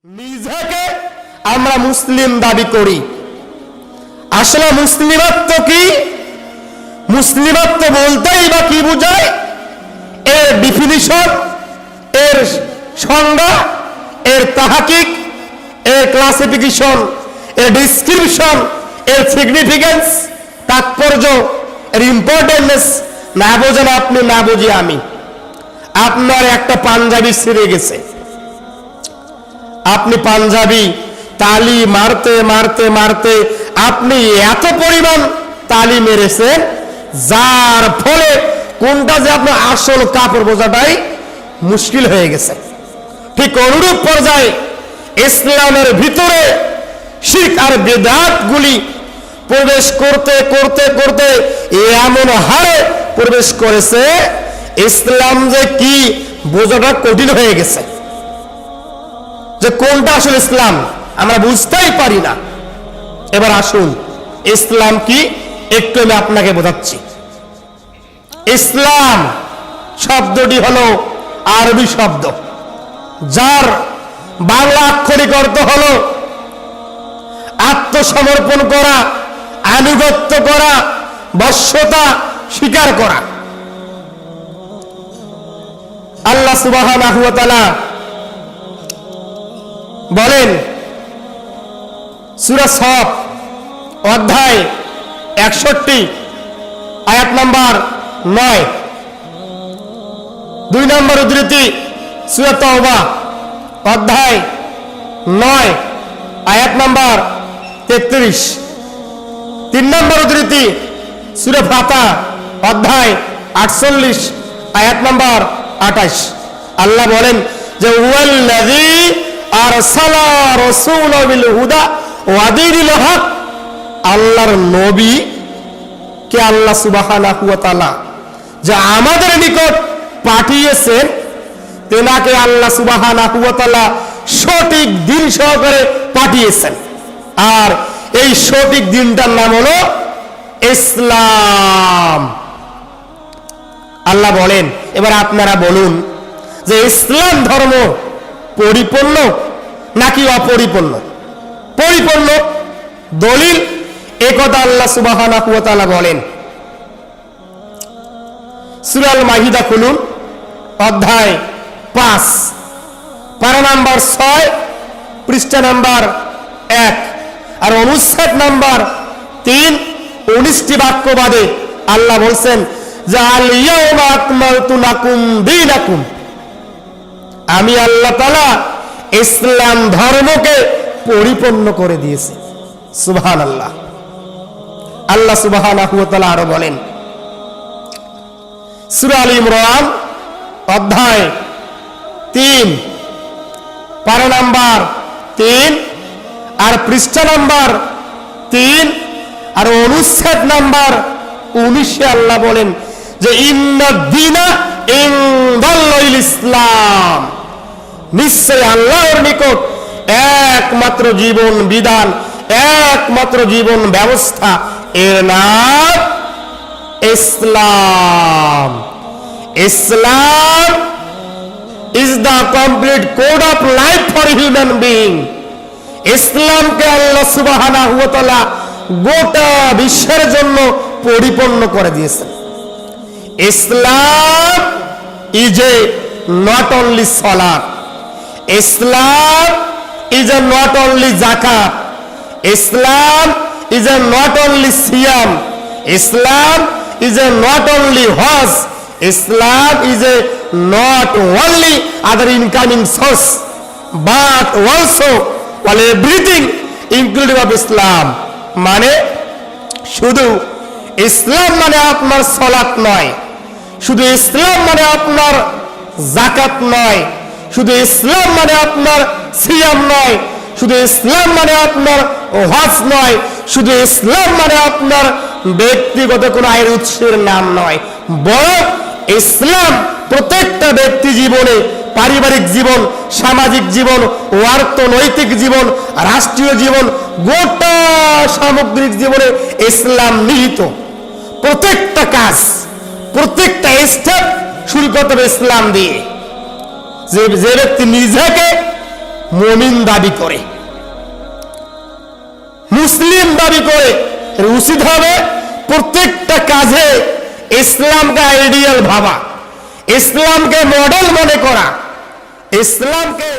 নিজেকে আমরা মুসলিম দাবি করি। আসলে মুসলিমত্ব কি? মুসলিমত্ব বলতেই বা কি বোঝায়? এর ডিফিনিশন, এর সংজ্ঞা, এর তাহকিক, এর ক্লাসিফিকেশন, এর ডিসক্রিপশন, এর সিগনিফিকেন্স, তাৎপর্য, এর ইম্পর্টেন্স না বোঝেন আপনি, না বুঝি আমি। আপনার একটা পাঞ্জাবি ছিঁড়ে গেছে, আপনি পাঞ্জাবি তালি মারতে মারতে মারতে আপনি এত পরিমাণ তালি মেরেছেন, যার ফলে কোনটা যে আপনার আসল কাপড় বোঝাটাই মুশকিল হয়ে গেছে। ঠিক অনুরূপ পর্যায়ে ইসলামের ভিতরে শিরক আর বিদআত গুলি প্রবেশ করতে করতে করতে এমন হারে প্রবেশ করেছে, ইসলাম যে কি বোঝাটা কঠিন হয়ে গেছে। যে কোনটা আসলে ইসলাম আমরা বুঝতেই পারি না। এবার আসুন, ইসলাম কি একটু আমি আপনাকে বোঝাচ্ছি। ইসলাম শব্দটি হলো আরবি শব্দ, যার বাংলা আক্ষরিক অর্থ হলো আত্মসমর্পণ করা, আনুগত্য করা, বশ্যতা স্বীকার করা। আল্লাহ সুবহানাহু ওয়া তাআলা বলেন সূরা সফ অধ্যায় 61 আয়াত নাম্বার 9, 2 নম্বর উদ্ধৃতি সূরা তাওবা অধ্যায় 9 আয়াত নাম্বার 33, 3 নম্বর উদ্ধৃতি সূরা ফাতিহা অধ্যায় 48 আয়াত নাম্বার 28। আল্লাহ বলেন যে ওয়াল্লাযী আরসালা রাসূলাহু বিল হুদা ওয়া দীনিল হক, আল্লাহর নবী কে আল্লাহ সুবহানাহু ওয়া তাআলা যে আমাদের নিকট পাঠিয়েছেন, তেনাকে আল্লাহ সুবহানাহু ওয়া তাআলা সঠিক দিন সহকারে পাঠিয়েছেন। আর এই সঠিক দিনটার নাম হলো ইসলাম। আল্লাহ বলেন, এবার আপনারা বলুন যে ইসলাম ধর্ম পরিপূর্ণ নাকি অপরিপূর্ণ? পরিপূর্ণ। দলিল একথা আল্লাহ সুবহানাহু ওয়া তাআলা বলেন সূরা আল মাইদা খুলুন অধ্যায় 5 পারা নাম্বার 6 পৃষ্ঠা নাম্বার 1 আর অনুচ্ছেদ নাম্বার 3 19টি বাক্য বাদে আল্লাহ বলছেন যে আল ইয়াউমা আকমালতু লাকুম দীনাকুম, আমি আল্লাহ তাআলা ইসলাম ধর্মকে পরিপূর্ণ করে দিয়েছি। সুবহানাল্লাহ। আল্লাহ সুবহানাহু ওয়া তাআলা আরো বলেন সূরা আল ইমরান অধ্যায় 3 পারা নাম্বার 3 আর পৃষ্ঠা নাম্বার 3 আর অনুচ্ছেদ নাম্বার 19 আল্লাহ বলেন যে ইন্নাদ দীনা ইনদাল্লাহিল ইসলাম, নিশ্চয় আল্লাহর নিকট একমাত্র জীবন বিধান, একমাত্র জীবন ব্যবস্থা, এর নাম ইসলাম। Islam is the complete code of life for human being. ইসলামকে আল্লাহ সুবহানাহু ওয়া তাআলা গোটা বিশ্বের জন্য পরিপূর্ণ করে দিয়েছেন। ইসলাম ইজ এ নট অনলি সালাত, ইসলাম is a not only zakat, Islam is a not only siyam, Islam is a not only hajj, Islam is a not only other incoming source, but also everything including of Islam। মানে শুধু ইসলাম মানে আপনার সালাত নয়, শুধু ইসলাম মানে আপনার যাকাত নয়, শুধু ইসলাম মানে আপনার সিয়াম নয়, শুধু ইসলাম মানে আপনার হজ নয়, শুধু ইসলাম মানে আপনার ব্যক্তিগত কোন আয়ের উৎসের নাম নয়, বরং ইসলাম প্রত্যেকটা ব্যক্তি জীবনে, পারিবারিক জীবন, সামাজিক জীবন, অর্থনৈতিক জীবন, রাষ্ট্রীয় জীবন, গোটা সামগ্রিক জীবনে ইসলাম নিহিত। প্রত্যেকটা কাজ, প্রত্যেকটা স্টেপ শুরু করতে হবে ইসলাম দিয়ে। যে ব্যক্তি নিজেকে মুমিন দাবি করে, মুসলিম দাবি করে, এর উচিত হবে প্রত্যেকটা কাজে ইসলামকে আইডিয়াল ভাবা, ইসলামকে মডেল মনে করা, ইসলামকে